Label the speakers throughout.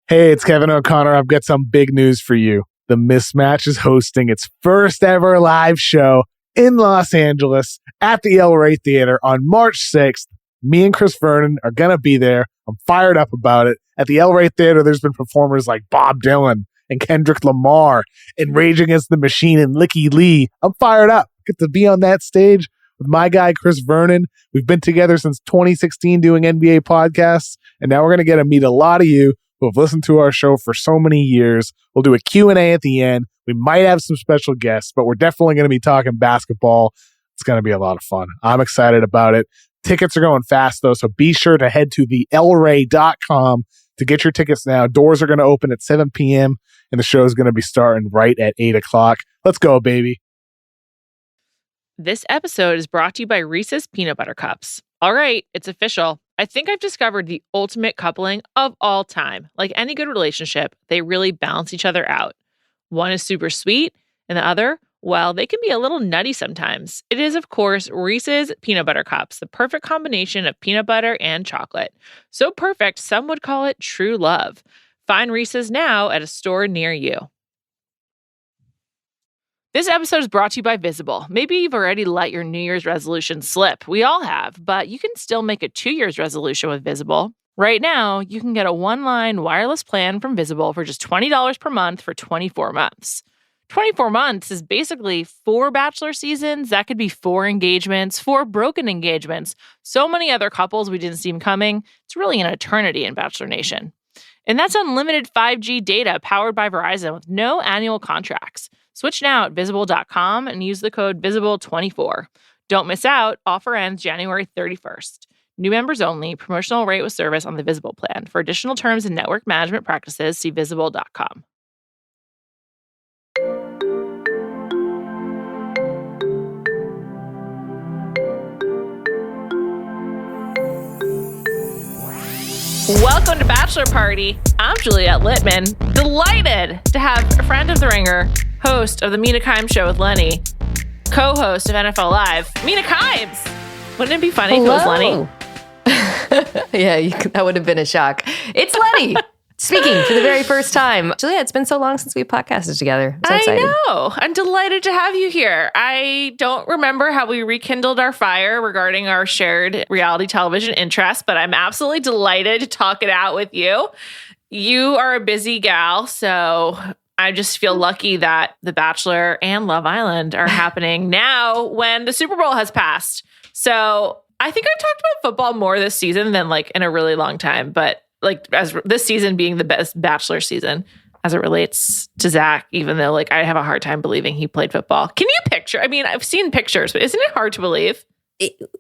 Speaker 1: Hey, it's Kevin O'Connor. I've got some big news for you. The Mismatch is hosting its first ever live show in Los Angeles at the El Rey Theater on March 6th. Me and Chris Vernon are going to be there. I'm fired up about it. At the El Rey Theater, there's been performers like Bob Dylan and Kendrick Lamar and Rage Against the Machine and Licky Lee. I'm fired up. Get to be on that stage with my guy, Chris Vernon. We've been together since 2016 doing NBA podcasts, and now we're going to get to meet a lot of you who have listened to our show for so many years. We'll do a Q&A at the end. We might have some special guests, but we're definitely going to be talking basketball. It's going to be a lot of fun. I'm excited about it. Tickets are going fast, though, so be sure to head to theelray.com to get your tickets now. Doors are going to open at 7 p.m., and the show is going to be starting right at 8 o'clock. Let's go, baby.
Speaker 2: This episode is brought to you by Reese's Peanut Butter Cups. All right, it's official. I think I've discovered the ultimate coupling of all time. Like any good relationship, they really balance each other out. One is super sweet, and the other, well, they can be a little nutty sometimes. It is, of course, Reese's Peanut Butter Cups, the perfect combination of peanut butter and chocolate. So perfect, some would call it true love. Find Reese's now at a store near you. This episode is brought to you by Visible. Maybe you've already let your New Year's resolution slip. We all have, but you can still make a 2 year's resolution with Visible. Right now, you can get a one-line wireless plan from Visible for just $20 per month for 24 months. 24 months is basically 4 Bachelor seasons. That could be 4 engagements, 4 broken engagements, so many other couples we didn't see coming. It's really an eternity in Bachelor Nation. And that's unlimited 5G data powered by Verizon with no annual contracts. Switch now at Visible.com and use the code VISIBLE24. Don't miss out. Offer ends January 31st. New members only. Promotional rate with service on the Visible plan. For additional terms and network management practices, see Visible.com. Welcome to Bachelor Party. I'm Juliet Litman. Delighted to have a friend of the ringer, host of the Mina Kimes Show with Lenny, co-host of NFL Live, Mina Kimes. Wouldn't it be funny if it was Lenny?
Speaker 3: Yeah, that would have been a shock. It's Lenny speaking for the very first time. Juliet, it's been so long since we podcasted together. I'm so excited.
Speaker 2: I know. I'm delighted to have you here. I don't remember how we rekindled our fire regarding our shared reality television interests, but I'm absolutely delighted to talk it out with you. You are a busy gal, so I just feel lucky that The Bachelor and Love Island are happening now when the Super Bowl has passed. So I think I've talked about football more this season than like in a really long time, but like as this season being the best Bachelor season as it relates to Zach, even though like I have a hard time believing he played football. Can you picture? I mean, I've seen pictures, but isn't it hard to believe?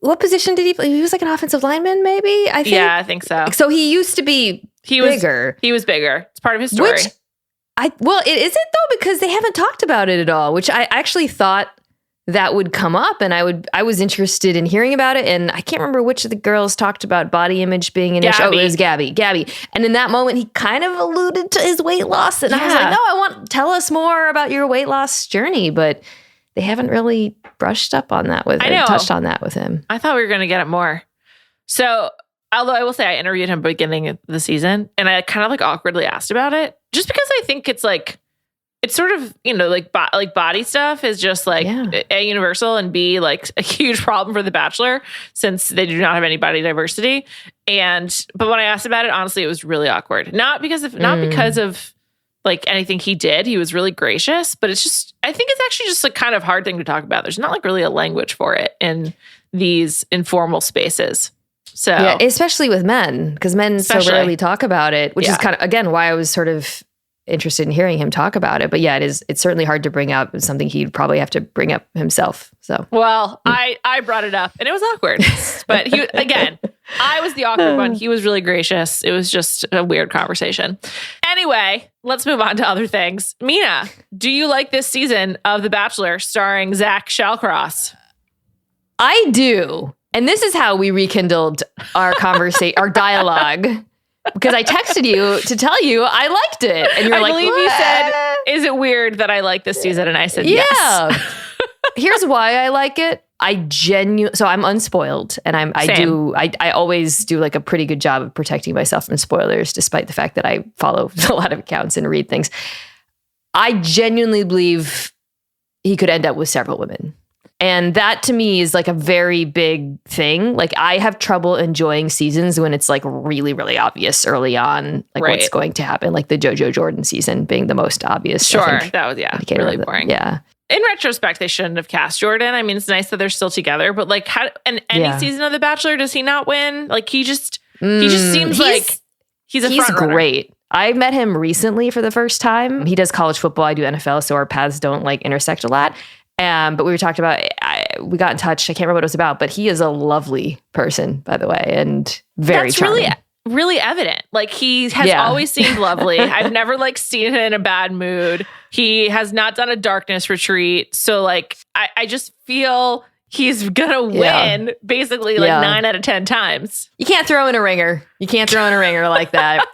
Speaker 3: What position did he play? He was like an offensive lineman, maybe? I think.
Speaker 2: Yeah, I think so.
Speaker 3: So he used to be bigger.
Speaker 2: He was bigger. It's part of his story.
Speaker 3: Well, is it though? Because they haven't talked about it at all, which I actually thought that would come up, and I was interested in hearing about it. And I can't remember which of the girls talked about body image being an issue. Oh, it was Gabby. And in that moment, he kind of alluded to his weight loss, and I was like, no, tell us more about your weight loss journey. But they haven't really touched on that with him.
Speaker 2: I thought we were going to get it more. So, although I will say I interviewed him beginning of the season, and I kind of like awkwardly asked about it, just because I think it's like, it's sort of, like body stuff is just like A, universal, and B, like a huge problem for The Bachelor since they do not have any body diversity. But when I asked about it, honestly, it was really awkward. Not because of like anything he did. He was really gracious, but it's just, I think it's actually just a kind of hard thing to talk about. There's not like really a language for it in these informal spaces. So
Speaker 3: yeah, especially with men, because men so rarely talk about it, which is kind of, again, why I was sort of interested in hearing him talk about it. But yeah, it's certainly hard to bring up. It's something he'd probably have to bring up himself. So,
Speaker 2: well, I brought it up and it was awkward, but I was the awkward one. He was really gracious. It was just a weird conversation. Anyway, let's move on to other things. Mina, do you like this season of The Bachelor starring Zach Shallcross?
Speaker 3: I do. And this is how we rekindled our conversation, our dialogue. Because I texted you to tell you I liked it. And you're like,
Speaker 2: I believe you said, is it weird that I like this season? And I said, yes.
Speaker 3: Here's why I like it. So I'm unspoiled, and I always do like a pretty good job of protecting myself from spoilers, despite the fact that I follow a lot of accounts and read things. I genuinely believe he could end up with several women. And that to me is like a very big thing. Like I have trouble enjoying seasons when it's like really, really obvious early on, like what's going to happen. Like the JoJo Jordan season being the most obvious.
Speaker 2: Sure. That was, really boring.
Speaker 3: Yeah.
Speaker 2: In retrospect, they shouldn't have cast Jordan. I mean, it's nice that they're still together, but like, any season of The Bachelor, does he not win? Like, he just seems like he's front runner.
Speaker 3: Great. I met him recently for the first time. He does college football. I do NFL, so our paths don't like intersect a lot. But we were talking about, we got in touch. I can't remember what it was about, but he is a lovely person, by the way, and very charming.
Speaker 2: That's really evident. Like he has always seemed lovely. I've never like seen him in a bad mood. He has not done a darkness retreat. So like, I just feel he's gonna win basically like 9 out of 10 times.
Speaker 3: You can't throw in a ringer. You can't throw in a ringer like that.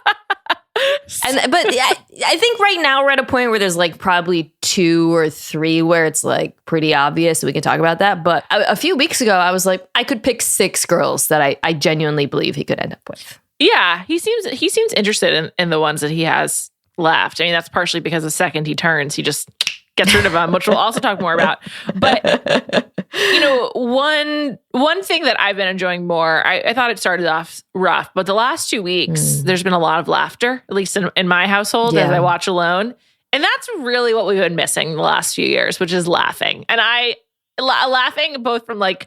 Speaker 3: But I think right now we're at a point where there's like probably 2 or 3 where it's like pretty obvious. So we can talk about that. But a few weeks ago, I was like, I could pick 6 girls that I genuinely believe he could end up with.
Speaker 2: Yeah, he seems interested in the ones that he has left. I mean, that's partially because the second he turns, he just gets rid of them, which we'll also talk more about. But you know, one thing that I've been enjoying more, I thought it started off rough, but the last 2 weeks, there's been a lot of laughter, at least in my household as I watch alone. And that's really what we've been missing the last few years, which is laughing. And laughing both from like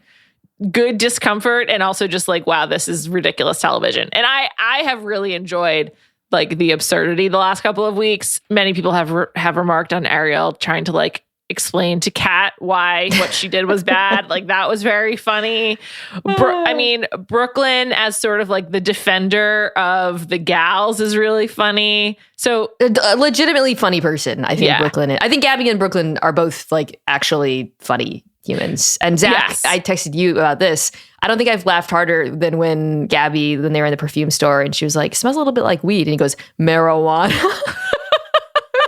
Speaker 2: good discomfort and also just like, wow, this is ridiculous television. And I have really enjoyed like the absurdity the last couple of weeks. Many people have remarked on Ariel trying to like explain to Kat why what she did was bad. Like that was very funny. I mean, Brooklyn as sort of like the defender of the gals is really funny. So
Speaker 3: a legitimately funny person, I think Brooklyn is. I think Gabby and Brooklyn are both like actually funny humans. And Zach, I texted you about this. I don't think I've laughed harder than when they were in the perfume store and she was like, smells a little bit like weed. And he goes, marijuana.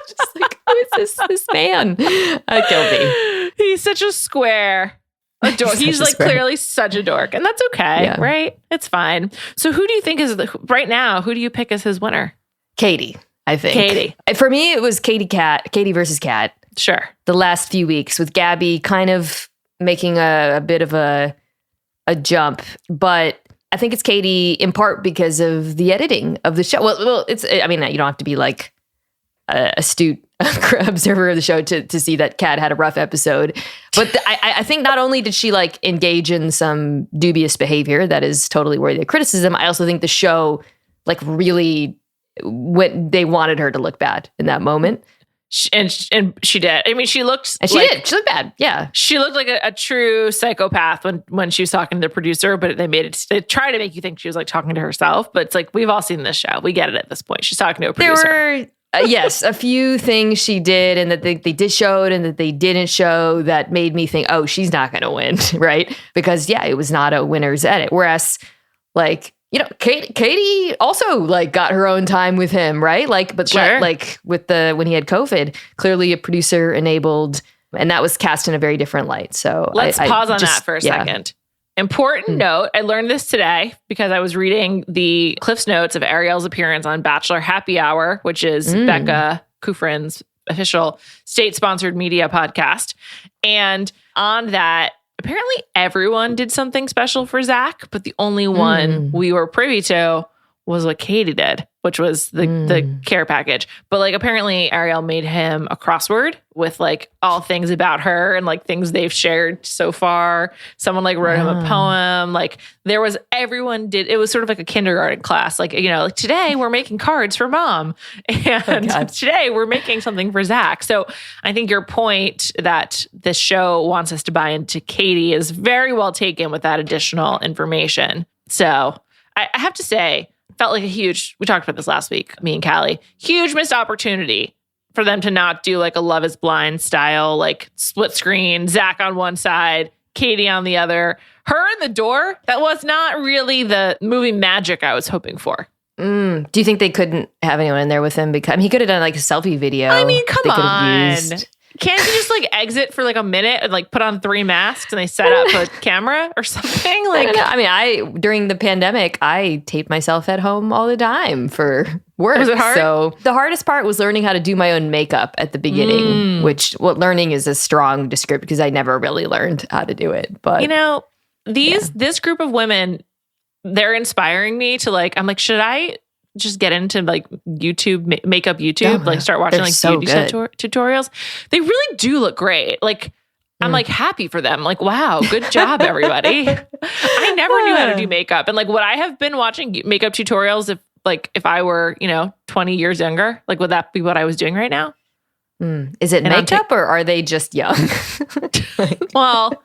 Speaker 3: Just like, who is this man? Killed me.
Speaker 2: He's such a square. He's like clearly such a dork. And that's okay, right? It's fine. So who do you think right now, who do you pick as his winner?
Speaker 3: Katie, I think.
Speaker 2: Katie.
Speaker 3: For me, it was Katie versus Kat.
Speaker 2: Sure.
Speaker 3: The last few weeks with Gabby kind of making a bit of a jump, but I think it's Katie in part because of the editing of the show. Well, I mean, you don't have to be like a astute observer of the show to see that Kat had a rough episode. But I think not only did she like engage in some dubious behavior that is totally worthy of criticism, I also think the show like really they wanted her to look bad in that moment.
Speaker 2: And she did. I mean, she looked
Speaker 3: bad. Yeah.
Speaker 2: She looked like a true psychopath when she was talking to the producer, but they tried to make you think she was like talking to herself. But it's like, we've all seen this show. We get it at this point. She's talking to a producer.
Speaker 3: There were, yes, a few things she did and that they did show it and that they didn't show that made me think, oh, she's not going to win. Right. Because it was not a winner's edit. Whereas like, you know, Katie also like got her own time with him, right? Like, but like with when he had COVID, clearly a producer enabled, and that was cast in a very different light. So
Speaker 2: let's pause on that for a second. Important note. I learned this today because I was reading the Cliff's Notes of Ariel's appearance on Bachelor Happy Hour, which is Becca Kufrin's official state-sponsored media podcast. And on that, apparently everyone did something special for Zach, but the only one we were privy to was what Katie did, which was the care package. But like apparently Ariel made him a crossword with like all things about her and like things they've shared so far. Someone like wrote him a poem. Like everyone did. It was sort of like a kindergarten class. Like, you know, like today we're making cards for mom and today we're making something for Zach. So I think your point that this show wants us to buy into Katie is very well taken with that additional information. So I have to say, felt like we talked about this last week, me and Callie, huge missed opportunity for them to not do like a Love is Blind style, like split screen, Zach on one side, Katie on the other, her in the door. That was not really the movie magic I was hoping for.
Speaker 3: Do you think they couldn't have anyone in there with him? Because he could have done like a selfie video.
Speaker 2: I mean, come on. Can't you just like exit for like a minute and like put on 3 masks and they set up a camera or something? Like,
Speaker 3: I mean, during the pandemic, I taped myself at home all the time for work.
Speaker 2: Was it hard?
Speaker 3: So the hardest part was learning how to do my own makeup at the beginning, which learning is a strong descriptor because I never really learned how to do it. But
Speaker 2: you know, this group of women, they're inspiring me to like, I'm like, should I just get into like YouTube, makeup YouTube, like start watching like
Speaker 3: so
Speaker 2: beauty tutorials? They really do look great. Like, I'm like happy for them. Like, wow, good job, everybody. I never knew how to do makeup. And like, would I have been watching makeup tutorials if I were, 20 years younger? Like, would that be what I was doing right now?
Speaker 3: Is it makeup or are they just young?
Speaker 2: Well,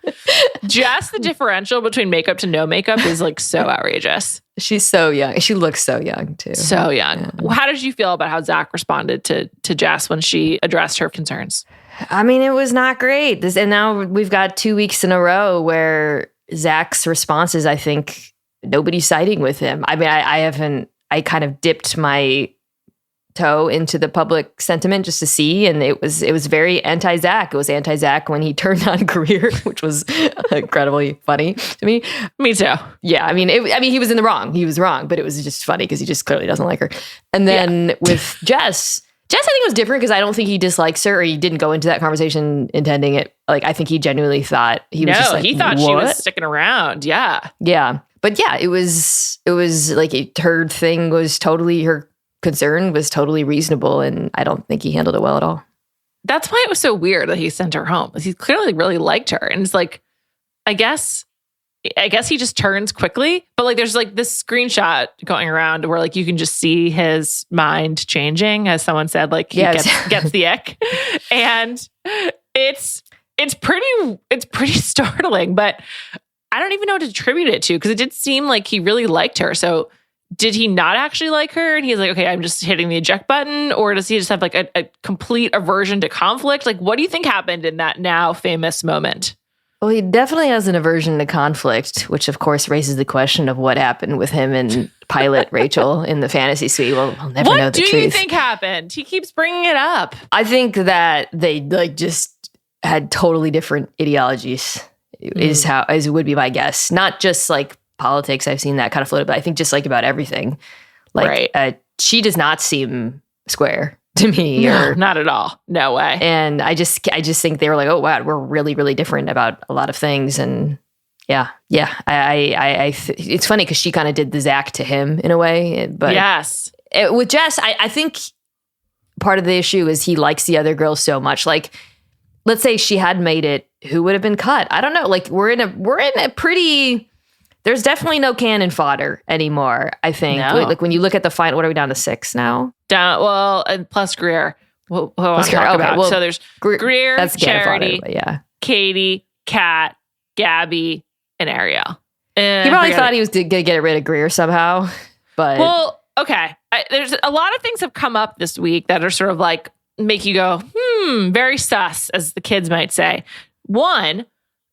Speaker 2: just the differential between makeup to no makeup is like so outrageous.
Speaker 3: She's so young. She looks so young too.
Speaker 2: So young. Yeah. How did you feel about how Zach responded to Jess when she addressed her concerns?
Speaker 3: I mean, it was not great. And now we've got 2 weeks in a row where Zach's responses, I think nobody's siding with him. I mean, I kind of dipped my toe into the public sentiment just to see, and it was very anti-Zach. It was anti-Zach when he turned on Greer, which was incredibly funny to me.
Speaker 2: Me too.
Speaker 3: Yeah, I mean, he was in the wrong. He was wrong, but it was just funny because he just clearly doesn't like her. And then with Jess, I think it was different because I don't think he dislikes her, or he didn't go into that conversation intending it. Like, I think he genuinely thought he was just like,
Speaker 2: he thought she was sticking around. Yeah.
Speaker 3: Yeah. But yeah, it was like her thing was totally, her concern was totally reasonable, and I don't think he handled it well at all.
Speaker 2: That's why it was so weird that he sent her home. He clearly really liked her. And it's like, I guess he just turns quickly, but like there's like this screenshot going around where like you can just see his mind changing, as someone said, like he gets the ick. And it's pretty startling, but I don't even know what to attribute it to, because it did seem like he really liked her. So did he not actually like her? And he's like, okay, I'm just hitting the eject button. Or does he just have like a complete aversion to conflict? Like, what do you think happened in that now famous moment?
Speaker 3: Well, he definitely has an aversion to conflict, which of course raises the question of what happened with him and pilot Rachel in the fantasy suite. Well, we'll never know the truth.
Speaker 2: What do you think happened? He keeps bringing it up.
Speaker 3: I think that they like just had totally different ideologies is it would be my guess. Not just like politics. I've seen that kind of floated, but I think just like about everything. Like she does not seem square to me.
Speaker 2: No, not at all. No way.
Speaker 3: And I just think they were like, oh wow, we're really, really different about a lot of things. And yeah. It's funny because she kind of did the Zach to him in a way. But
Speaker 2: yes,
Speaker 3: with Jess, I think part of the issue is he likes the other girls so much. Like, let's say she had made it, who would have been cut? I don't know. Like we're in a pretty. There's definitely no cannon fodder anymore, I think.
Speaker 2: No.
Speaker 3: Like when you look at the final, what are we down to 6 now?
Speaker 2: And plus Greer. We'll talk about.
Speaker 3: Well,
Speaker 2: so there's Greer,
Speaker 3: that's
Speaker 2: Charity,
Speaker 3: fodder, yeah. Katie,
Speaker 2: Kat, Gabby, and Ariel.
Speaker 3: He probably thought he was going to get rid of Greer somehow. But
Speaker 2: well, okay. There's a lot of things have come up this week that are sort of like make you go, very sus, as the kids might say. One,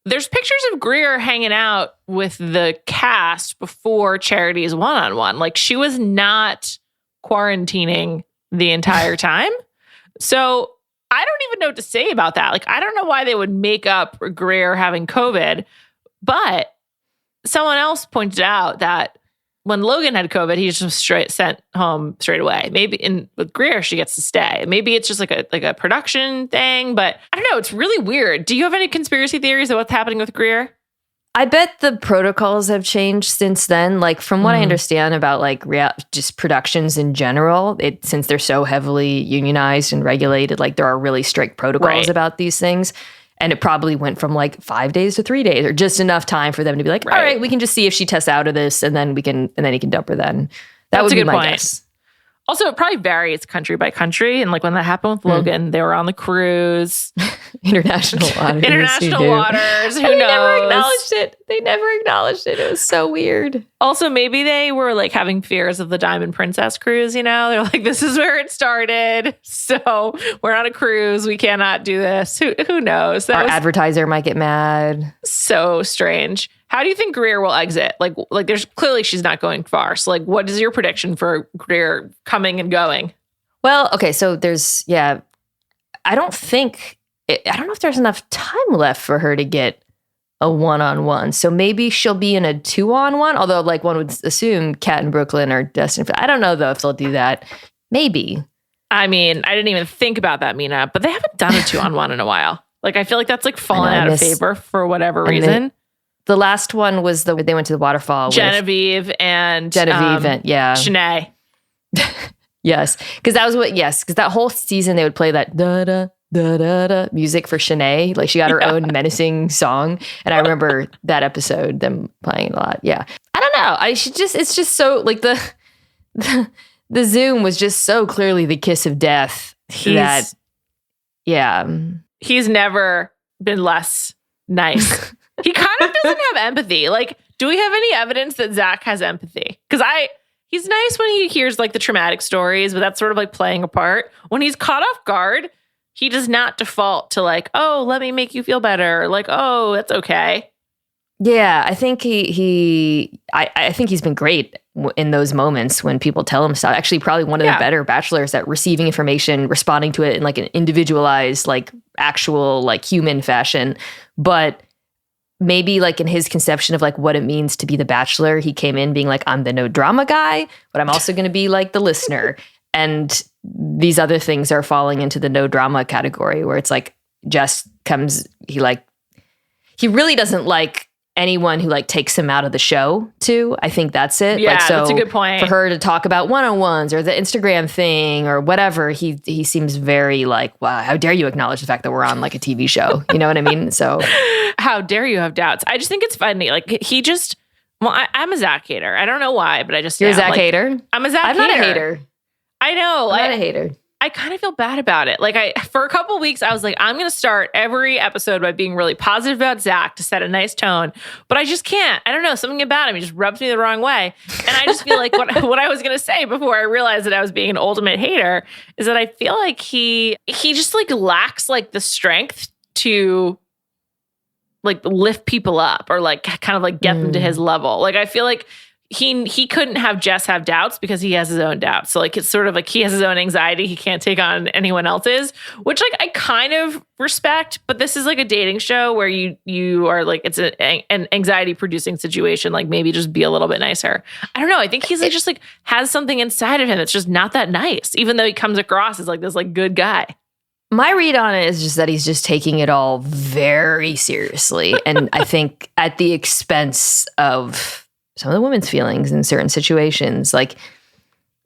Speaker 2: there's pictures of Greer hanging out with the cast before Charity's one-on-one. Like, she was not quarantining the entire time. So I don't even know what to say about that. Like, I don't know why they would make up Greer having COVID, but someone else pointed out that when Logan had COVID, he just sent home straight away. Maybe with Greer, she gets to stay. Maybe it's just like a production thing, but I don't know. It's really weird. Do you have any conspiracy theories of what's happening with Greer?
Speaker 3: I bet the protocols have changed since then. Like from what I understand about like just productions in general, since they're so heavily unionized and regulated, like there are really strict protocols about these things. And it probably went from like 5 days to 3 days, or just enough time for them to be like, all right, we can just see if she tests out of this, and then he can dump her then. That would be my guess.
Speaker 2: Also, it probably varies country by country. And like when that happened with Logan, they were on the cruise.
Speaker 3: International waters.
Speaker 2: International waters. Who knows?
Speaker 3: They never acknowledged it. It was so weird.
Speaker 2: Also, maybe they were like having fears of the Diamond Princess cruise, you know? They're like, this is where it started. So we're on a cruise. We cannot do this. Who knows?
Speaker 3: Our advertiser might get mad.
Speaker 2: So strange. How do you think Greer will exit? Like there's clearly she's not going far. So like, what is your prediction for Greer coming and going?
Speaker 3: Well, okay. So I don't think I don't know if there's enough time left for her to get a one-on-one. So maybe she'll be in a 2-on-1, although like one would assume Kat and Brooklyn are destined for, I don't know though if they'll do that. Maybe.
Speaker 2: I mean, I didn't even think about that, Mina, but they haven't done a 2-on-1 in a while. Like, I feel like that's like fallen out of favor for whatever reason.
Speaker 3: The last one was they went to the waterfall
Speaker 2: Genevieve and Shanae.
Speaker 3: Yes. Because that whole season they would play that da-da, da-da-da music for Shanae. Like, she got her own menacing song. And I remember that episode, them playing a lot. Yeah. I don't know. It's just so, like, the Zoom was just so clearly the kiss of death
Speaker 2: He's never been less nice. He kind of doesn't have empathy. Like, do we have any evidence that Zach has empathy? Because he's nice when he hears like the traumatic stories, but that's sort of like playing a part. When he's caught off guard, he does not default to like, oh, let me make you feel better. Like, oh, that's okay.
Speaker 3: Yeah, I think I think he's been great in those moments when people tell him stuff. Actually, probably one of the better bachelors at receiving information, responding to it in like an individualized, like actual, like human fashion. But maybe like in his conception of like what it means to be the bachelor, he came in being like, I'm the no drama guy, but I'm also going to be like the listener. And these other things are falling into the no drama category where it's like Jess comes, he really doesn't like anyone who like takes him out of the show too. I think that's it.
Speaker 2: Yeah,
Speaker 3: like, so
Speaker 2: that's a good point.
Speaker 3: For her to talk about one-on-ones or the Instagram thing or whatever, he seems very like, wow, how dare you acknowledge the fact that we're on like a TV show? You know what I mean? So
Speaker 2: how dare you have doubts? I just think it's funny. Like I'm a Zach hater. I don't know why, but I just
Speaker 3: You're a Zach hater?
Speaker 2: I'm a Zach hater.
Speaker 3: I'm not a hater.
Speaker 2: I know.
Speaker 3: I'm not a hater.
Speaker 2: I kind of feel bad about it. Like for a couple of weeks, I was like, I'm going to start every episode by being really positive about Zach to set a nice tone, but I just can't. I don't know. Something about him, he just rubs me the wrong way. And I just feel like what I was going to say before I realized that I was being an ultimate hater is that I feel like he just like lacks like the strength to like lift people up or like kind of like get them to his level. Like, I feel like he couldn't have Jess have doubts because he has his own doubts. So like, it's sort of like he has his own anxiety. He can't take on anyone else's, which like I kind of respect, but this is like a dating show where you are like, it's an anxiety producing situation. Like, maybe just be a little bit nicer. I don't know. I think he's like, just like has something inside of him that's just not that nice, even though he comes across as like this like good guy.
Speaker 3: My read on it is just that he's just taking it all very seriously. And I think at the expense of some of the women's feelings in certain situations. Like,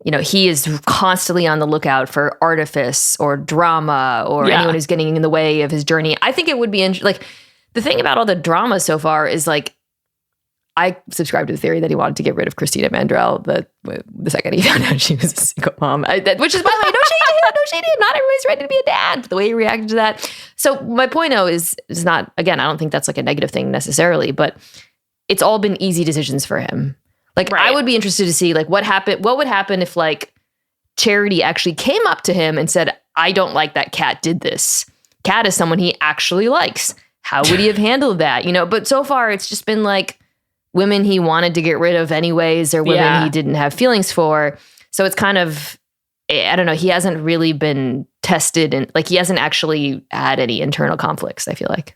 Speaker 3: you know, he is constantly on the lookout for artifice or drama or anyone who's getting in the way of his journey. I think it would be like the thing about all the drama so far is like, I subscribe to the theory that he wanted to get rid of Christina Mandrell the second he found out she was a single mom, which is, by the way, no shade. Not everybody's ready to be a dad. But the way he reacted to that. So my point, though, is not, again, I don't think that's like a negative thing necessarily, but it's all been easy decisions for him. Like, I would be interested to see like what would happen if like Charity actually came up to him and said, I don't like that Kat did this. Kat is someone he actually likes. How would he have handled that? You know, but so far it's just been like women he wanted to get rid of anyways, or women he didn't have feelings for. So it's kind of, I don't know, he hasn't really been tested and like he hasn't actually had any internal conflicts, I feel like.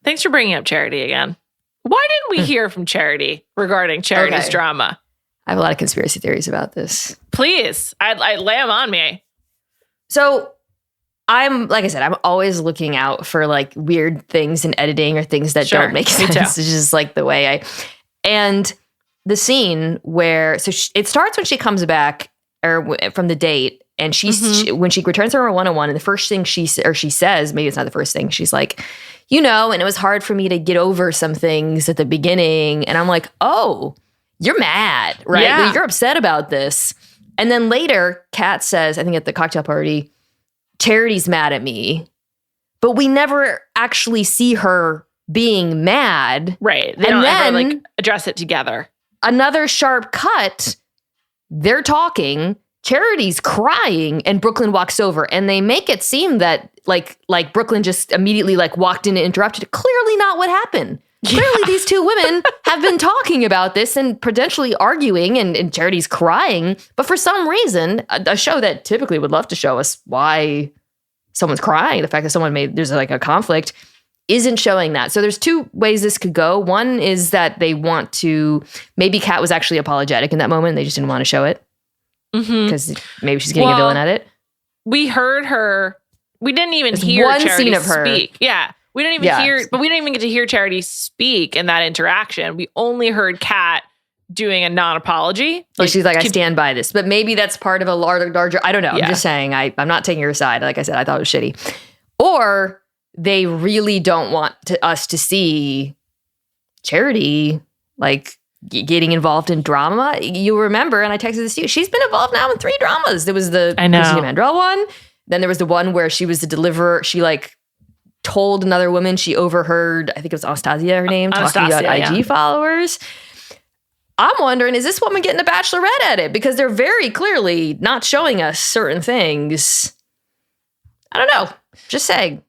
Speaker 2: Thanks for bringing up Charity again. Why didn't we hear from Charity regarding Charity's drama?
Speaker 3: I have a lot of conspiracy theories about this.
Speaker 2: Please, I lay them on me.
Speaker 3: So like I said, I'm always looking out for like weird things in editing or things that don't make sense. It's just like the way and the scene where, so it starts when she comes back from the date and when she returns from her one-on-one and the first thing she says, maybe it's not the first thing, she's like, you know, and it was hard for me to get over some things at the beginning. And I'm like, oh, you're mad, right?
Speaker 2: Yeah.
Speaker 3: You're upset about this. And then later, Kat says, I think at the cocktail party, Charity's mad at me. But we never actually see her being mad.
Speaker 2: Right. They don't ever like address it together.
Speaker 3: Another sharp cut. They're talking. Charity's crying and Brooklyn walks over and they make it seem that like Brooklyn just immediately like walked in and interrupted. Clearly not what happened. Clearly these two women have been talking about this and potentially arguing and Charity's crying. But for some reason, a show that typically would love to show us why someone's crying, the fact that there's like a conflict isn't showing that. So there's two ways this could go. One is that they want to, maybe Kat was actually apologetic in that moment. And they just didn't want to show it because maybe she's getting a villain at it.
Speaker 2: We heard her. We didn't even hear
Speaker 3: one
Speaker 2: Charity
Speaker 3: scene of her
Speaker 2: speak. Yeah. We didn't even hear, but we didn't even get to hear Charity speak in that interaction. We only heard Kat doing a non-apology.
Speaker 3: Like, she's like, I stand by this. But maybe that's part of a larger, I don't know. I'm just saying, I'm not taking her side. Like I said, I thought it was shitty. Or they really don't want us to see Charity like getting involved in drama. You remember, and I texted this to you, she's been involved now in 3 dramas. There was the Christina Mandrell one. Then there was the one where she was the deliverer. She like told another woman she overheard, I think it was Anastasia, her name, talking about IG followers. I'm wondering, is this woman getting a bachelorette at it? Because they're very clearly not showing us certain things. I don't know. Just saying.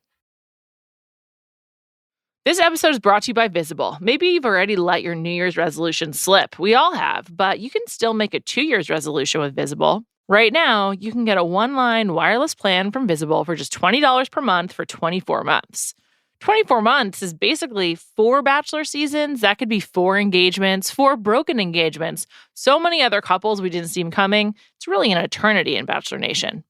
Speaker 2: This episode is brought to you by Visible. Maybe you've already let your New Year's resolution slip. We all have, but you can still make a 2 year's resolution with Visible. Right now, you can get a one-line wireless plan from Visible for just $20 per month for 24 months. 24 months is basically 4 Bachelor seasons. That could be 4 engagements, 4 broken engagements. So many other couples we didn't see them coming. It's really an eternity in Bachelor Nation.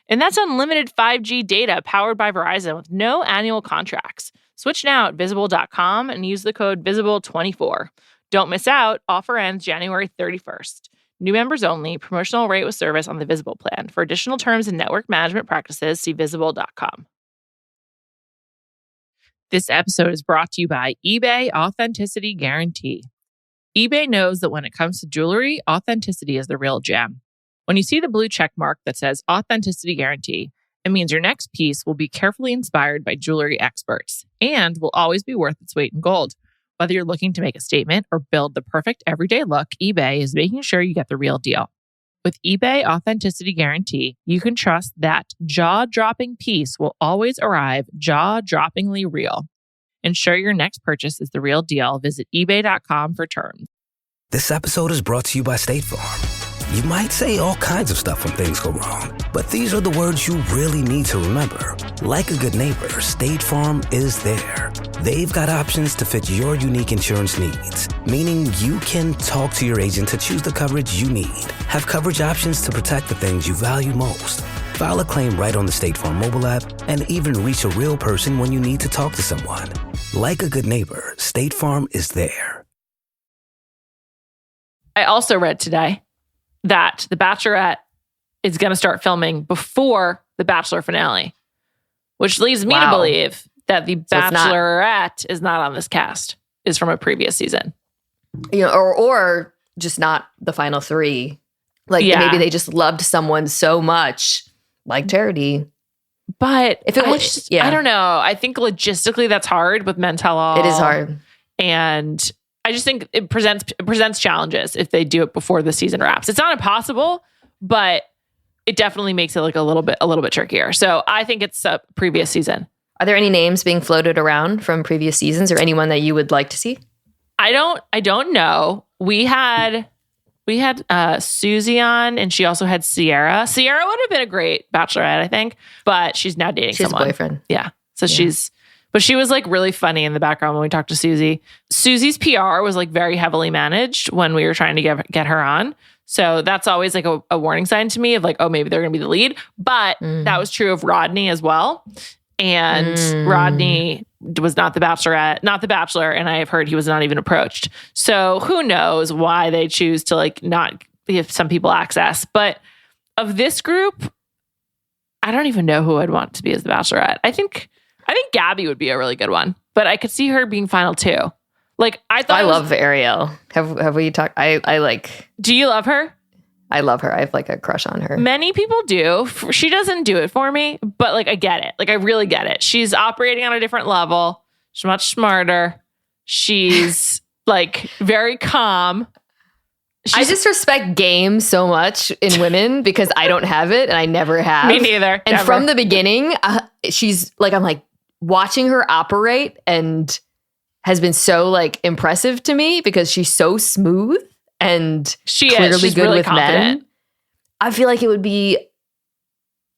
Speaker 2: And that's unlimited 5G data powered by Verizon with no annual contracts. Switch now at Visible.com and use the code VISIBLE24. Don't miss out. Offer ends January 31st. New members only. Promotional rate with service on the Visible plan. For additional terms and network management practices, see Visible.com. This episode is brought to you by eBay Authenticity Guarantee. eBay knows that when it comes to jewelry, authenticity is the real gem. When you see the blue check mark that says Authenticity Guarantee, it means your next piece will be carefully inspired by jewelry experts and will always be worth its weight in gold. Whether you're looking to make a statement or build the perfect everyday look, eBay is making sure you get the real deal. With eBay Authenticity Guarantee, you can trust that jaw-dropping piece will always arrive jaw-droppingly real. Ensure your next purchase is the real deal. Visit ebay.com for terms.
Speaker 4: This episode is brought to you by State Farm. You might say all kinds of stuff when things go wrong, but these are the words you really need to remember. Like a good neighbor, State Farm is there. They've got options to fit your unique insurance needs, meaning you can talk to your agent to choose the coverage you need. Have coverage options to protect the things you value most. File a claim right on the State Farm mobile app and even reach a real person when you need to talk to someone. Like a good neighbor, State Farm is there.
Speaker 2: I also read today that The Bachelorette is going to start filming before the Bachelor finale, which leads me to believe that The Bachelorette is not on this cast, is from a previous season.
Speaker 3: You know, or just not the final 3. Like maybe they just loved someone so much, like Charity.
Speaker 2: But if it was, I don't know. I think logistically that's hard with men tell all.
Speaker 3: It is hard.
Speaker 2: And I just think it presents challenges if they do it before the season wraps. It's not impossible, but it definitely makes it like a little bit trickier. So I think it's a previous season.
Speaker 3: Are there any names being floated around from previous seasons or anyone that you would like to see?
Speaker 2: I don't know. We had Susie on, and she also had Sierra. Sierra would have been a great Bachelorette, I think, but she's now dating someone.
Speaker 3: She's a boyfriend.
Speaker 2: Yeah. So but she was like really funny in the background when we talked to Susie. Susie's PR was like very heavily managed when we were trying to get her on. So that's always like a warning sign to me of like, oh, maybe they're going to be the lead. But that was true of Rodney as well. And Rodney was not the Bachelor. And I have heard he was not even approached. So who knows why they choose to like not give some people access. But of this group, I don't even know who I'd want to be as the Bachelorette. I think Gabby would be a really good one, but I could see her being final 2. Like I
Speaker 3: love Ariel. Have we talked? I like.
Speaker 2: Do you love her?
Speaker 3: I love her. I have like a crush on her.
Speaker 2: Many people do. She doesn't do it for me, but like I get it. Like I really get it. She's operating on a different level. She's much smarter. She's like very calm.
Speaker 3: I just respect game so much in women because I don't have it and I never have.
Speaker 2: Me neither.
Speaker 3: And from the beginning, she's like, I'm like watching her operate and has been so like impressive to me because she's so smooth and she's good really with confident. Men. I feel like it would be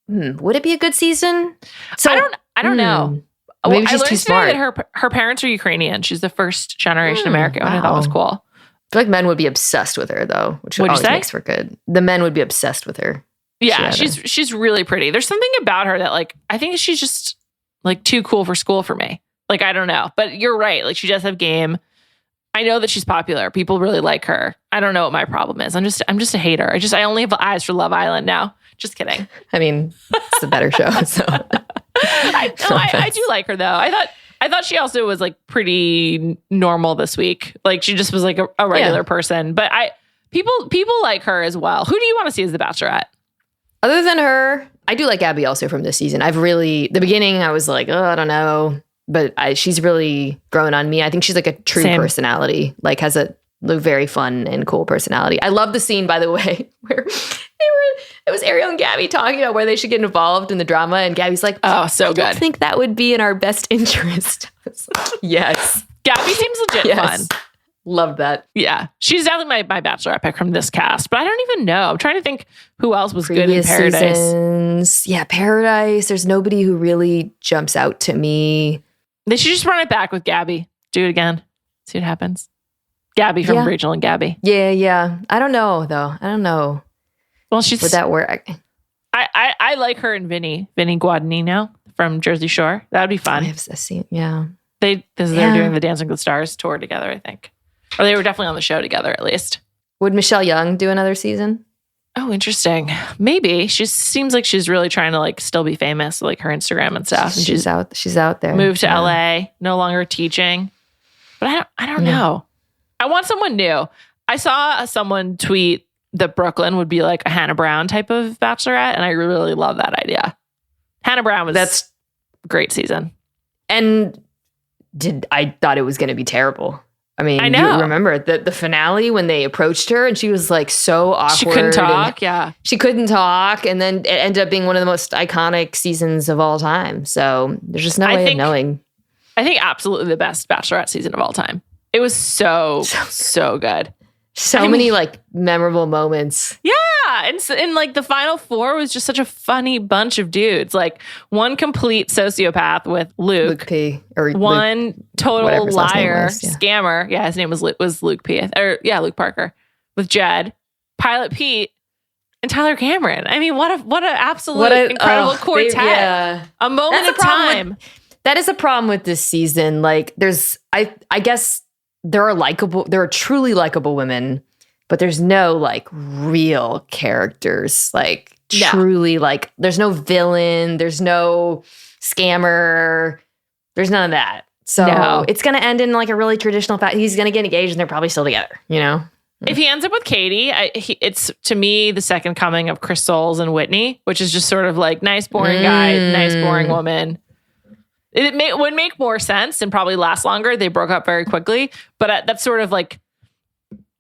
Speaker 3: Would it be a good season? So
Speaker 2: I don't know.
Speaker 3: Maybe she's
Speaker 2: I
Speaker 3: too
Speaker 2: learned
Speaker 3: smart.
Speaker 2: today that her parents are Ukrainian. She's the first generation American, which I thought was cool.
Speaker 3: I feel like men would be obsessed with her, though, which always makes for good. The men would be obsessed with her.
Speaker 2: Yeah, she's really pretty. There's something about her that, like, I think she's just, like, too cool for school for me. Like, I don't know. But you're right. Like, she does have game. I know that she's popular. People really like her. I don't know what my problem is. I'm just a hater. I only have eyes for Love Island now. Just kidding.
Speaker 3: I mean, it's a better show, so.
Speaker 2: I do like her, though. I thought she also was, like, pretty normal this week. Like, she just was, like, a regular person. But people like her as well. Who do you want to see as the Bachelorette?
Speaker 3: Other than her, I do like Abby also from this season. The beginning, I was like, oh, I don't know. But she's really grown on me. I think she's like a true personality, like has a very fun and cool personality. I love the scene, by the way, where it was Ariel and Gabby talking about where they should get involved in the drama. And Gabby's like,
Speaker 2: oh, so good.
Speaker 3: I think that would be in our best interest. Like, yes.
Speaker 2: Gabby seems legit fun.
Speaker 3: Love that.
Speaker 2: Yeah. She's definitely my Bachelorette pick from this cast, but I don't even know. I'm trying to think who else was good in Paradise.
Speaker 3: Seasons. Yeah, Paradise. There's nobody who really jumps out to me.
Speaker 2: They should just run it back with Gabby. Do it again. See what happens. Gabby from Rachel and Gabby.
Speaker 3: Yeah. I don't know, though. I don't know.
Speaker 2: Well,
Speaker 3: would that work?
Speaker 2: I like her and Vinny Guadagnino from Jersey Shore. That would be fun.
Speaker 3: I've seen, yeah.
Speaker 2: They're doing the Dancing with the Stars tour together, I think. Or they were definitely on the show together, at least.
Speaker 3: Would Michelle Young do another season?
Speaker 2: Oh, interesting. Maybe. She seems like she's really trying to, like, still be famous, like her Instagram and stuff. And
Speaker 3: she's out there.
Speaker 2: Moved to LA, no longer teaching. But I don't know. I want someone new. I saw someone tweet that Brooklyn would be like a Hannah Brown type of Bachelorette, and I really love that idea. Hannah Brown was a great season.
Speaker 3: And I thought it was going to be terrible. I mean,
Speaker 2: I know.
Speaker 3: You remember the finale when they approached her and she was like so awkward.
Speaker 2: She couldn't talk, yeah.
Speaker 3: She couldn't talk. And then it ended up being one of the most iconic seasons of all time. So there's just no way of knowing.
Speaker 2: I think absolutely the best Bachelorette season of all time. It was so good.
Speaker 3: So many like memorable moments.
Speaker 2: Yeah. And like the final four was just such a funny bunch of dudes. Like one complete sociopath with Luke
Speaker 3: P.
Speaker 2: Or one total liar, scammer. Yeah, his name was Luke P. Luke Parker. With Jed, Pilot Pete, and Tyler Cameron. I mean, what an absolute incredible quartet. A moment of time.
Speaker 3: That is a problem with this season. Like I guess there are truly likable women, but there's no like real characters. Like truly like there's no villain, there's no scammer, there's none of that. So it's going to end in like a really traditional fact. He's going to get engaged and they're probably still together, you know?
Speaker 2: If he ends up with Katie, it's to me the second coming of Chris Soules and Whitney, which is just sort of like nice, boring guy, nice, boring woman. It would make more sense and probably last longer. They broke up very quickly, but that's sort of like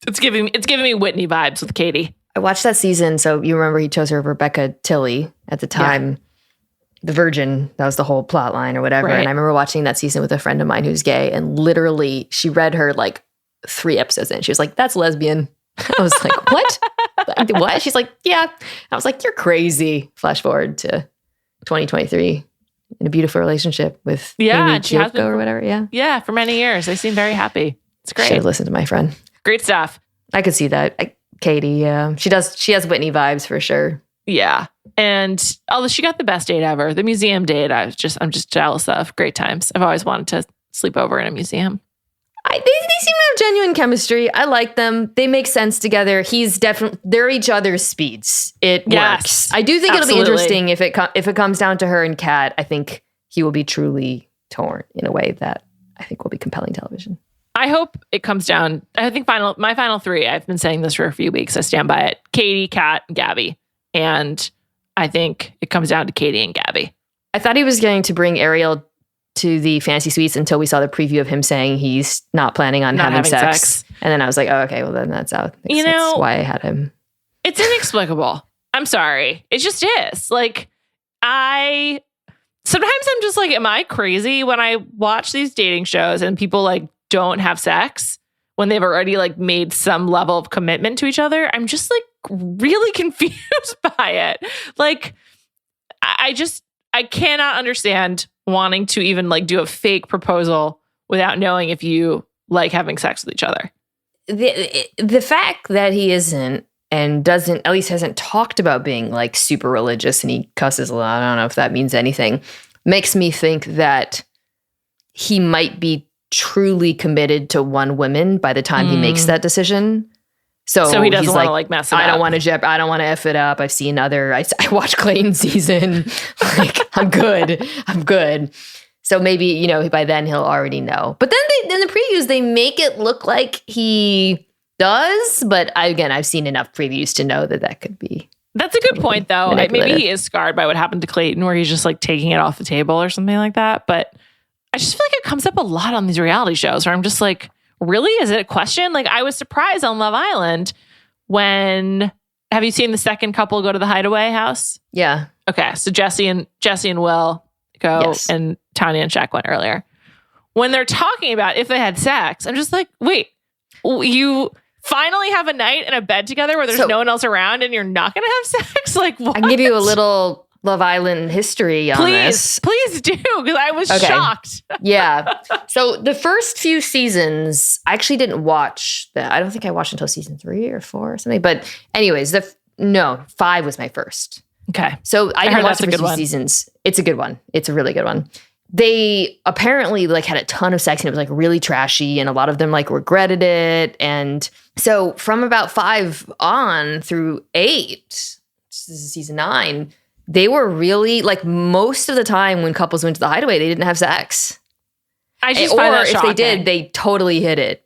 Speaker 2: it's giving me Whitney vibes with Katie.
Speaker 3: I watched that season, so you remember he chose her Rebecca Tilley at the time, the Virgin. That was the whole plot line or whatever. Right. And I remember watching that season with a friend of mine who's gay, and literally she read her like 3 episodes in. She was like, "That's lesbian." I was like, "What? What?" She's like, "Yeah." I was like, "You're crazy." Flash forward to 2023. In a beautiful relationship with Amy Jilko or whatever. Yeah,
Speaker 2: for many years. They seem very happy. It's great.
Speaker 3: Should have listened to my friend.
Speaker 2: Great stuff.
Speaker 3: I could see that. Katie, she has Whitney vibes for sure.
Speaker 2: Yeah, and although she got the best date ever, the museum date, I'm just jealous of. Great times. I've always wanted to sleep over in a museum.
Speaker 3: They seem to have genuine chemistry. I like them. They make sense together. They're each other's speeds. It works. I do think it'll be interesting if it comes down to her and Kat. I think he will be truly torn in a way that I think will be compelling television.
Speaker 2: I hope it comes down. I think my final 3. I've been saying this for a few weeks. I stand by it. Katie, Kat, Gabby, and I think it comes down to Katie and Gabby.
Speaker 3: I thought he was going to bring Ariel to the fancy suites until we saw the preview of him saying he's not planning on having sex. And then I was like, oh, okay, well then that's out. That's why I had him.
Speaker 2: It's inexplicable. I'm sorry. It just is. Like, sometimes I'm just like, am I crazy when I watch these dating shows and people like don't have sex when they've already like made some level of commitment to each other? I'm just like really confused by it. Like, I cannot understand wanting to even like do a fake proposal without knowing if you like having sex with each other.
Speaker 3: The fact that he isn't and doesn't, at least hasn't talked about being like super religious and he cusses a lot, I don't know if that means anything, makes me think that he might be truly committed to one woman by the time he makes that decision. So
Speaker 2: he doesn't want to like mess it up.
Speaker 3: I don't want to F it up. I've seen I watched Clayton's season. Like, I'm good. So maybe, you know, by then he'll already know. But then in the previews, they make it look like he does. But I've seen enough previews to know that could be.
Speaker 2: That's a good point, though. Maybe he is scarred by what happened to Clayton, where he's just like taking it off the table or something like that. But I just feel like it comes up a lot on these reality shows where I'm just like, really? Is it a question? Like, I was surprised on Love Island when, have you seen the second couple go to the Hideaway house?
Speaker 3: Yeah.
Speaker 2: Okay. So Jesse and Will go,
Speaker 3: yes.
Speaker 2: and Tanya and Shaq went earlier. When they're talking about if they had sex, I'm just like, wait, you finally have a night in a bed together where there's no one else around and you're not going to have sex? Like, what?
Speaker 3: I can give you a little Love Island history on this.
Speaker 2: Please do, because I was shocked.
Speaker 3: Yeah. So the first few seasons, I actually didn't watch that. I don't think I watched until season 3 or 4 or something. But anyways, 5 was my first.
Speaker 2: Okay.
Speaker 3: So I didn't watch the first few seasons. It's a good one. It's a really good one. They apparently like had a ton of sex and it was like really trashy and a lot of them like regretted it. And so from about 5 on through 8, this is season 9, they were really, like, most of the time when couples went to the Hideaway, they didn't have sex.
Speaker 2: I just find that shocking.
Speaker 3: If they did, they totally hit it.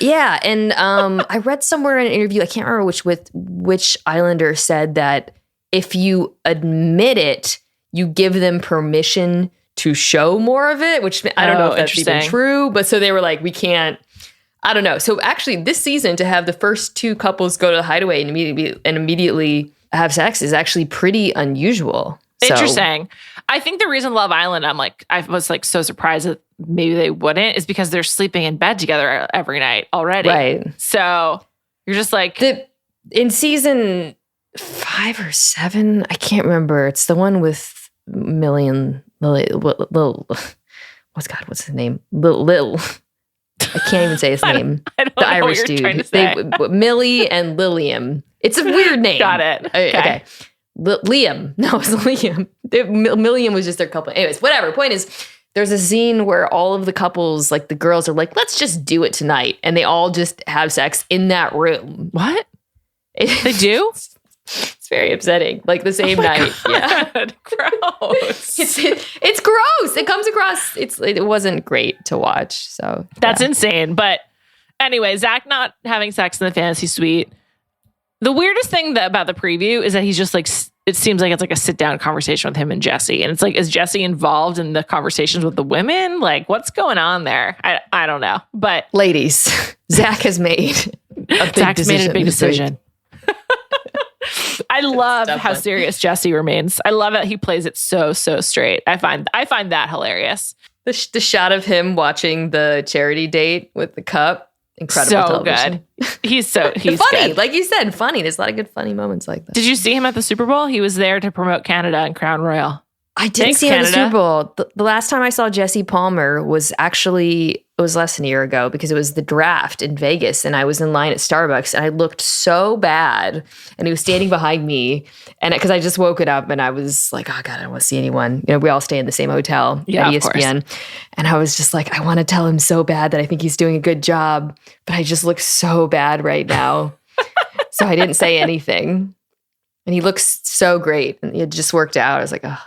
Speaker 3: Yeah, and I read somewhere in an interview, I can't remember which Islander said that if you admit it, you give them permission to show more of it, which I don't know if that's even true. But so they were like, we can't, I don't know. So actually this season, to have the first 2 couples go to the Hideaway and immediately have sex is actually pretty unusual.
Speaker 2: Interesting. I think the reason Love Island, I was like so surprised that maybe they wouldn't, is because they're sleeping in bed together every night already.
Speaker 3: Right.
Speaker 2: So you're just like,
Speaker 3: in season 5 or 7, I can't remember. It's the one with Lil. What's his name? Lil. I can't even say his name.
Speaker 2: I don't
Speaker 3: the
Speaker 2: know
Speaker 3: Irish
Speaker 2: what you're
Speaker 3: dude.
Speaker 2: trying to say.
Speaker 3: Millie and Lilium. It's a weird name.
Speaker 2: Got it.
Speaker 3: Okay. Liam. No, it's Liam. Milliam was just their couple. Anyways, whatever. Point is, there's a scene where all of the couples, like the girls are like, let's just do it tonight. And they all just have sex in that room.
Speaker 2: What? They do?
Speaker 3: It's very upsetting. Like the same night.
Speaker 2: God. Yeah. Gross.
Speaker 3: It's gross. It comes across. It wasn't great to watch. So
Speaker 2: that's insane. But anyway, Zach not having sex in the fantasy suite. The weirdest thing about the preview is that he's just like, it seems like it's like a sit down conversation with him and Jesse. And it's like, is Jesse involved in the conversations with the women? Like, what's going on there? I don't know. But
Speaker 3: ladies, Zach has made a big decision.
Speaker 2: I love how serious Jesse remains. I love that he plays it so straight. I find that hilarious.
Speaker 3: The shot of him watching the charity date with the cup. Incredible
Speaker 2: so
Speaker 3: television.
Speaker 2: Good. He's funny.
Speaker 3: Good. Like you said, funny. There's a lot of good funny moments like that.
Speaker 2: Did you see him at the Super Bowl? He was there to promote Canada and Crown Royal.
Speaker 3: I didn't see him at the Super Bowl. The last time I saw Jesse Palmer was actually, it was less than a year ago because it was the draft in Vegas and I was in line at Starbucks and I looked so bad and he was standing behind me and because I just woke it up and I was like, oh God, I don't want to see anyone. You know, we all stay in the same hotel at ESPN. And I was just like, I want to tell him so bad that I think he's doing a good job, but I just look so bad right now. So I didn't say anything. And he looks so great and it just worked out. I was like, oh.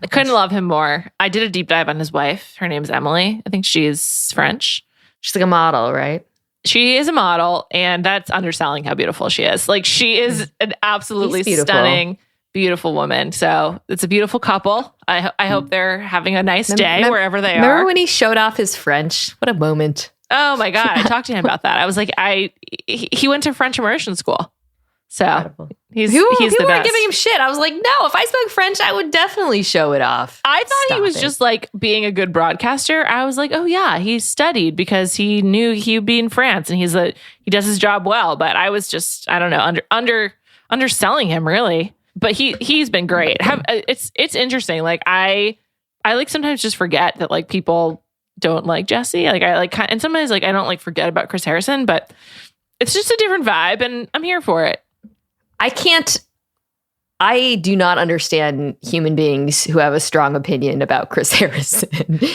Speaker 2: I couldn't love him more. I did a deep dive on his wife. Her name's Emily. I think she's French.
Speaker 3: She's like a model, right?
Speaker 2: She is a model, and that's underselling how beautiful she is. Like, she is an absolutely stunning, beautiful woman. So it's a beautiful couple. I hope they're having a nice day wherever they are.
Speaker 3: Remember when he showed off his French? What a moment.
Speaker 2: Oh my God. I talked to him about that. I was like, he went to French immersion school. So he's the best.
Speaker 3: People were giving him shit. I was like, no, if I spoke French, I would definitely show it off.
Speaker 2: I thought he was just like being a good broadcaster. I was like, oh yeah, he studied because he knew he would be in France and he does his job well. But I was just, I don't know, underselling him really. but he's been great. It's interesting. Like I like sometimes just forget that like people don't like Jesse. Like I like, and sometimes like I don't like forget about Chris Harrison, but it's just a different vibe, and I'm here for it.
Speaker 3: I do not understand human beings who have a strong opinion about Chris Harrison.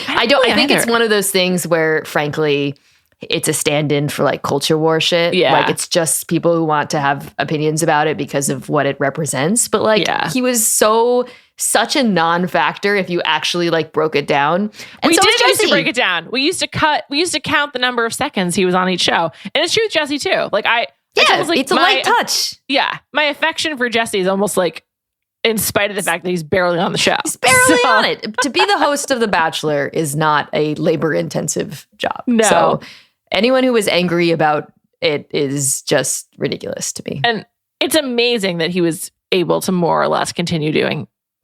Speaker 3: I think it's one of those things where, frankly, it's a stand-in for like culture war shit.
Speaker 2: Yeah.
Speaker 3: Like it's just people who want to have opinions about it because of what it represents. But like he was such a non-factor if you actually like broke it down. And
Speaker 2: we
Speaker 3: so
Speaker 2: did used to break it down. We used to count the number of seconds he was on each show. And it's true with Jesse too. Like
Speaker 3: it's a light touch.
Speaker 2: Yeah. My affection for Jesse is almost like in spite of the fact that he's barely on the show.
Speaker 3: He's barely on it. To be the host of The Bachelor is not a labor-intensive job.
Speaker 2: No.
Speaker 3: So anyone who is angry about it is just ridiculous to me.
Speaker 2: And it's amazing that he was able to more or less continue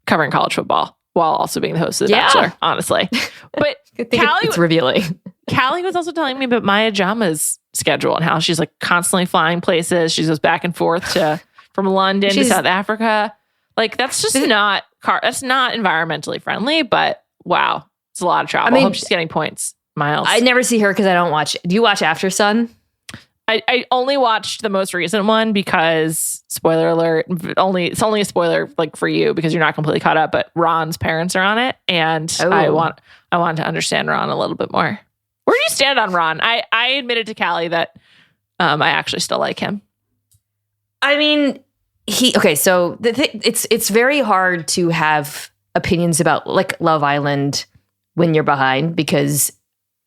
Speaker 2: covering college football while also being the host of The Bachelor, honestly. But
Speaker 3: it's revealing.
Speaker 2: Callie was also telling me about Maya Jama's schedule and how she's like constantly flying places. She goes back and forth from London to South Africa. Like that's just that's not environmentally friendly, but wow, it's a lot of travel. I hope she's getting points, miles.
Speaker 3: I never see her because I don't watch. Do you watch After Sun?
Speaker 2: I only watched the most recent one because, spoiler alert, it's only a spoiler like for you because you're not completely caught up, but Ron's parents are on it, and I want to understand Ron a little bit more. Where do you stand on Ron? I admitted to Callie that I actually still like him.
Speaker 3: I mean, so it's very hard to have opinions about like Love Island when you're behind because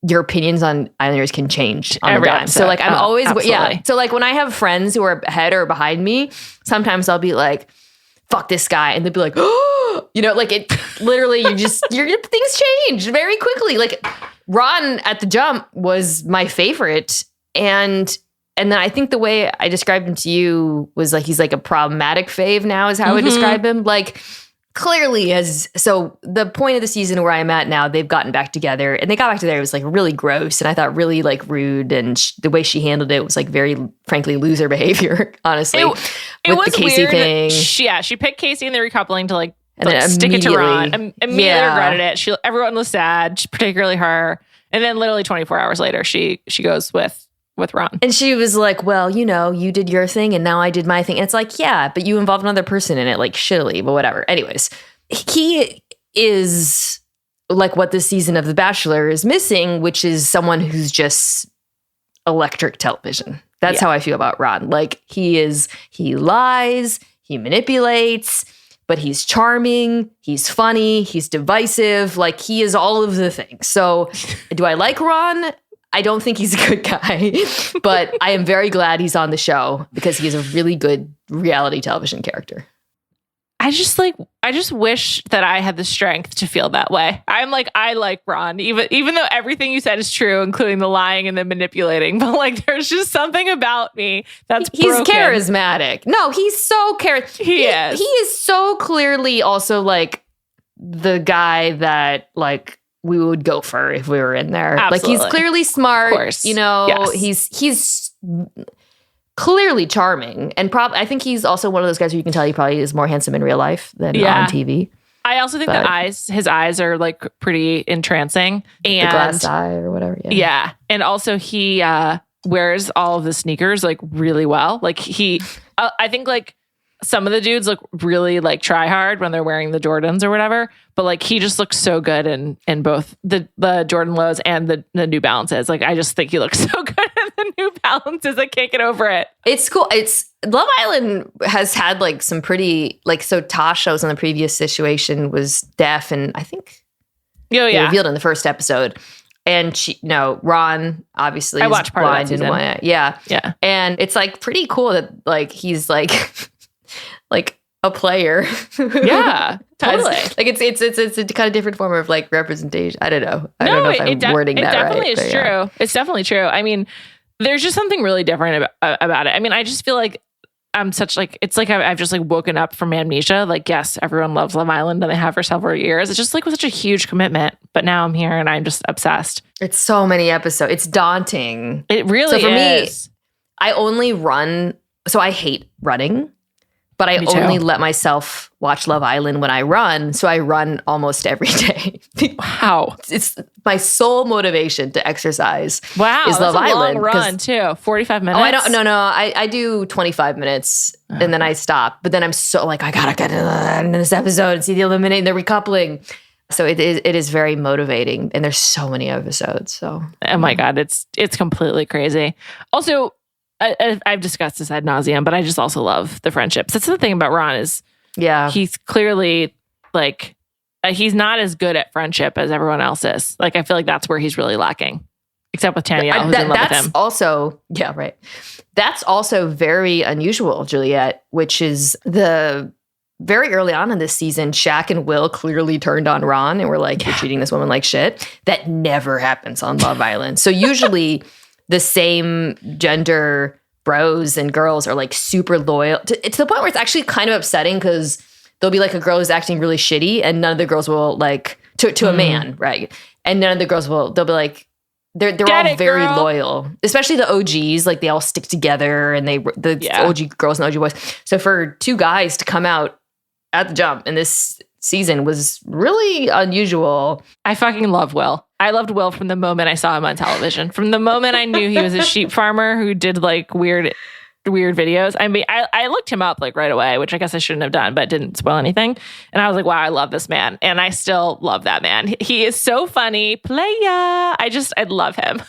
Speaker 3: your opinions on Islanders can change on the dime. So like I'm always So like when I have friends who are ahead or behind me, sometimes I'll be like, fuck this guy. And they'll be like, oh, like it literally, your things change very quickly. Like Ron at the jump was my favorite. And then I think the way I described him to you was like, he's like a problematic fave now is how I would describe him. Like clearly so the point of the season where I'm at now, they've gotten back together and they got back together. It was like really gross. And I thought really like rude. And the way she handled it was like very, frankly, loser behavior, honestly.
Speaker 2: It
Speaker 3: with
Speaker 2: was
Speaker 3: the Casey
Speaker 2: weird.
Speaker 3: thing.
Speaker 2: She picked Casey in the recoupling to like
Speaker 3: and
Speaker 2: stick it to Ron. Immediately regretted it. Everyone was sad, particularly her. And then literally 24 hours later, she goes with Ron.
Speaker 3: And she was like, well, you did your thing and now I did my thing. And it's like, yeah, but you involved another person in it, like shittily, but whatever. Anyways, he is like what this season of The Bachelor is missing, which is someone who's just electric television. That's how I feel about Ron. Like he lies, he manipulates, but he's charming, he's funny, he's divisive. Like he is all of the things. So do I like Ron? I don't think he's a good guy, but I am very glad he's on the show because he is a really good reality television character.
Speaker 2: I just wish that I had the strength to feel that way. I'm like, I like Ron, even though everything you said is true, including the lying and the manipulating. But like, there's just something about me that's
Speaker 3: he's
Speaker 2: broken.
Speaker 3: Charismatic. No, he's so charismatic. He is so clearly also like the guy that like we would go for if we were in there.
Speaker 2: Absolutely.
Speaker 3: Like he's clearly smart,
Speaker 2: of course.
Speaker 3: Yes. He's clearly charming. And I think he's also one of those guys who you can tell he probably is more handsome in real life than on TV.
Speaker 2: I also think his eyes are like pretty entrancing. And
Speaker 3: the glass eye or whatever.
Speaker 2: Yeah. And also he wears all of the sneakers like really well. Like I think like some of the dudes look really like try hard when they're wearing the Jordans or whatever, but like he just looks so good in both the Jordan lows and the New Balances. Like I just think he looks so good in the New Balances. I can't get over it.
Speaker 3: It's cool. Love Island has had like some pretty so Tasha was in the previous situation was deaf and I think they revealed in the first episode. And Ron obviously
Speaker 2: I
Speaker 3: is
Speaker 2: watched part
Speaker 3: blind
Speaker 2: of that
Speaker 3: and
Speaker 2: season.
Speaker 3: Yeah. And it's like pretty cool that like he's like like a player.
Speaker 2: Yeah, totally.
Speaker 3: Like it's a kind of different form of like representation. I don't know. I don't know if I'm wording that right.
Speaker 2: It definitely is true. Yeah. It's definitely true. I mean, there's just something really different about it. I mean, I just feel like I'm such like, it's like I've just like woken up from amnesia. Like, yes, everyone loves Love Island and they have for several years. It's just like was such a huge commitment. But now I'm here and I'm just obsessed.
Speaker 3: It's so many episodes. It's daunting.
Speaker 2: It really is.
Speaker 3: So for me, I only run. So I hate running. but I
Speaker 2: Me too.
Speaker 3: only let myself watch Love Island when I run. So I run almost every day.
Speaker 2: Wow.
Speaker 3: It's my sole motivation to exercise.
Speaker 2: Wow.
Speaker 3: Is
Speaker 2: That's
Speaker 3: Love
Speaker 2: a
Speaker 3: Island.
Speaker 2: long run too. 45 minutes.
Speaker 3: Oh, I don't. No. I do 25 minutes and then I stop. But then I'm so like, I gotta get in this episode and see the eliminating, the recoupling. So it is very motivating, and there's so many episodes. So
Speaker 2: Oh my God, it's completely crazy. Also, I've discussed this ad nauseum, but I just also love the friendships. That's the thing about Ron is,
Speaker 3: yeah,
Speaker 2: he's clearly like he's not as good at friendship as everyone else is. Like I feel like that's where he's really lacking, except with Tanielle, who's in love with him.
Speaker 3: Also, yeah, right. That's also very unusual, Juliet, which is the very early on in this season, Shaq and Will clearly turned on Ron and were like, you're treating this woman like shit. That never happens on Love Island. So usually the same gender bros and girls are like super loyal to the point where it's actually kind of upsetting because there'll be like a girl who's acting really shitty and none of the girls will like to a man, right? And none of the girls they'll be like, they're all very loyal, especially the OGs. Like they all stick together and OG girls and OG boys. So for two guys to come out at the jump in this season was really unusual.
Speaker 2: I fucking love Will. I loved Will from the moment I saw him on television. From the moment I knew he was a sheep farmer who did like weird videos. I mean, I looked him up like right away, which I guess I shouldn't have done, but didn't spoil anything. And I was like, wow, I love this man. And I still love that man. He is so funny. Playa. I love him.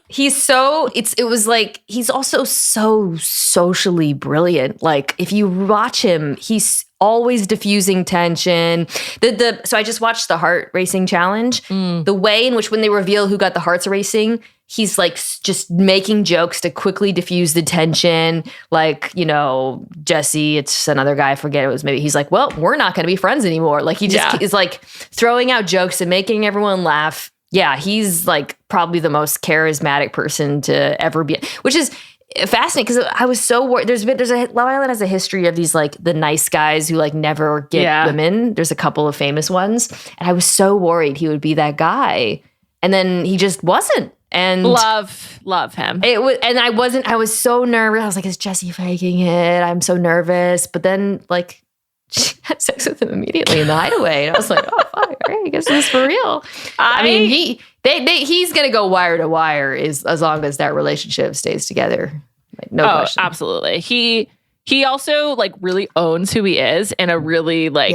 Speaker 3: He's he's also so socially brilliant. Like if you watch him, he's always diffusing tension. So I just watched the heart racing challenge. The way in which when they reveal who got the hearts racing, he's like just making jokes to quickly diffuse the tension. Like, you know, Jesse, it's another guy, I forget it was maybe, he's like, well, we're not going to be friends anymore. Like he just is like throwing out jokes and making everyone laugh. Yeah, he's like probably the most charismatic person to ever be, which is fascinating because I was so worried. Love Island has a history of these like the nice guys who like never get women. There's a couple of famous ones, and I was so worried he would be that guy, and then he just wasn't. And
Speaker 2: love him.
Speaker 3: It was, and I wasn't. I was so nervous. I was like, is Jesse faking it? I'm so nervous. But then like she had sex with him immediately in the hideaway, and I was like, oh fuck, all right, I guess this is for real. I mean, he's gonna go wire to wire as long as that relationship stays together. Like, no question.
Speaker 2: Absolutely. He also like really owns who he is in a really like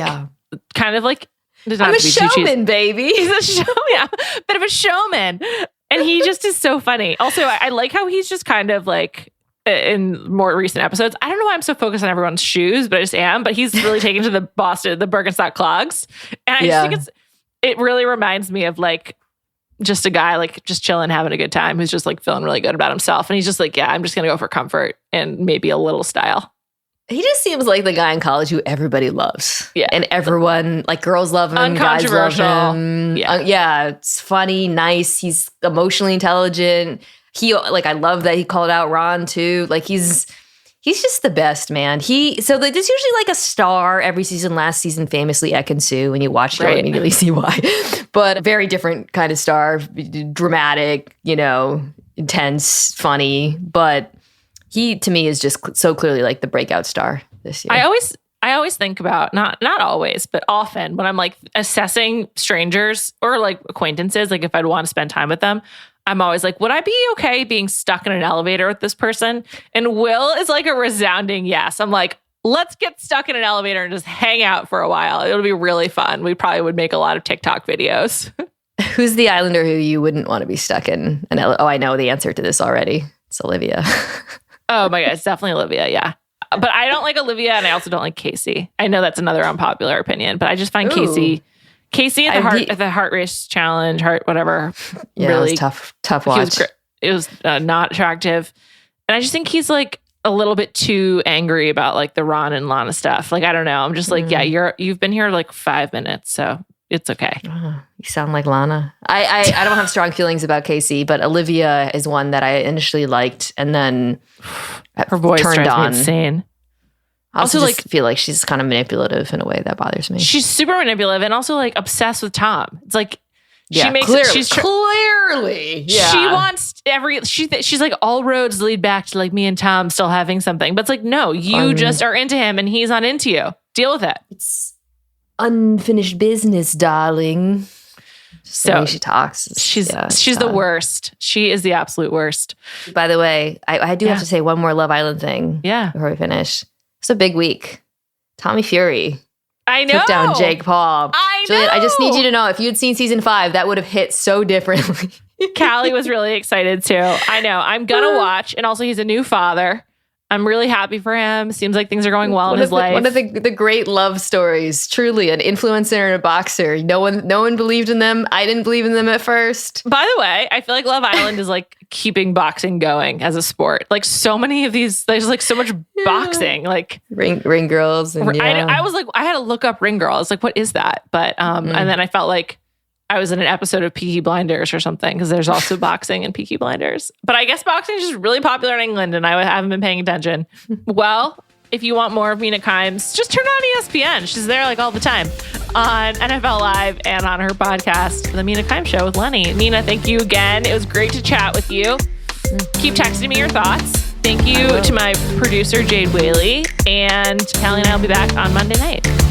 Speaker 2: kind of like.
Speaker 3: I'm a showman, baby.
Speaker 2: He's a bit of a showman, and he just is so funny. Also, I like how he's just kind of like. In more recent episodes, I don't know why I'm so focused on everyone's shoes, but I just am. But he's really taken to the Birkenstock clogs, and I just think it really reminds me of like just a guy like just chilling, having a good time, who's just like feeling really good about himself, and he's just like, yeah, I'm just gonna go for comfort and maybe a little style.
Speaker 3: He just seems like the guy in college who everybody loves, and everyone like girls love him, guys love him. It's funny, nice. He's emotionally intelligent. I love that he called out Ron too. Like he's just the best, man. There's usually like a star every season. Last season, famously Ekin-Su. When you watch it, you'll immediately see why. But a very different kind of star, dramatic, intense, funny. But he, to me, is just so clearly like the breakout star this year.
Speaker 2: I always think about, not always, but often when I'm like assessing strangers or like acquaintances, like if I'd want to spend time with them, I'm always like, would I be okay being stuck in an elevator with this person? And Will is like a resounding yes. I'm like, let's get stuck in an elevator and just hang out for a while. It'll be really fun. We probably would make a lot of TikTok videos.
Speaker 3: Who's the Islander who you wouldn't want to be stuck in an elevator? Oh, I know the answer to this already. It's Olivia.
Speaker 2: Oh my God, it's definitely Olivia, yeah. But I don't like Olivia, and I also don't like Casey. I know that's another unpopular opinion, but I just find Casey at the heart race challenge, whatever.
Speaker 3: Yeah, really it was tough watch.
Speaker 2: It was not attractive, and I just think he's like a little bit too angry about like the Ron and Lana stuff. Like I don't know. I'm just like, you've been here like 5 minutes, so it's okay.
Speaker 3: Oh, you sound like Lana. I don't have strong feelings about Casey, but Olivia is one that I initially liked, and then
Speaker 2: her voice
Speaker 3: turned on.
Speaker 2: Insane.
Speaker 3: I also like feel like she's kind of manipulative in a way that bothers me.
Speaker 2: She's super manipulative and also like obsessed with Tom. It's like
Speaker 3: Yeah,
Speaker 2: She makes
Speaker 3: clearly,
Speaker 2: she's
Speaker 3: clearly. Yeah.
Speaker 2: She wants she's like, all roads lead back to like me and Tom still having something. But it's like, no, you just are into him and he's not into you. Deal with it.
Speaker 3: It's unfinished business, darling. Just the way she talks.
Speaker 2: She's the worst. She is the absolute worst.
Speaker 3: By the way, I do have to say one more Love Island thing.
Speaker 2: Yeah.
Speaker 3: Before we finish. It's a big week. Tommy Fury.
Speaker 2: I know.
Speaker 3: Took down Jake Paul.
Speaker 2: I
Speaker 3: Juliet,
Speaker 2: know.
Speaker 3: I just need you to know, if you had seen season 5, that would have hit so differently.
Speaker 2: Callie was really excited too. I know. I'm gonna watch. And also, he's a new father. I'm really happy for him. Seems like things are going well in his life.
Speaker 3: One of the great love stories. Truly, an influencer and a boxer. No one believed in them. I didn't believe in them at first.
Speaker 2: By the way, I feel like Love Island is like keeping boxing going as a sport. Like so many of these, there's like so much boxing. Like
Speaker 3: ring girls. And
Speaker 2: I was like, I had to look up ring girl. I was like, what is that? But and then I felt like I was in an episode of Peaky Blinders or something, because there's also boxing in Peaky Blinders. But I guess boxing is just really popular in England, and I haven't been paying attention. Well, if you want more of Mina Kimes, just turn on ESPN. She's there like all the time on NFL Live and on her podcast, The Mina Kimes Show with Lenny. Mina, thank you again. It was great to chat with you. Keep texting me your thoughts. Thank you to my producer, Jade Whaley. And Callie and I will be back on Monday night.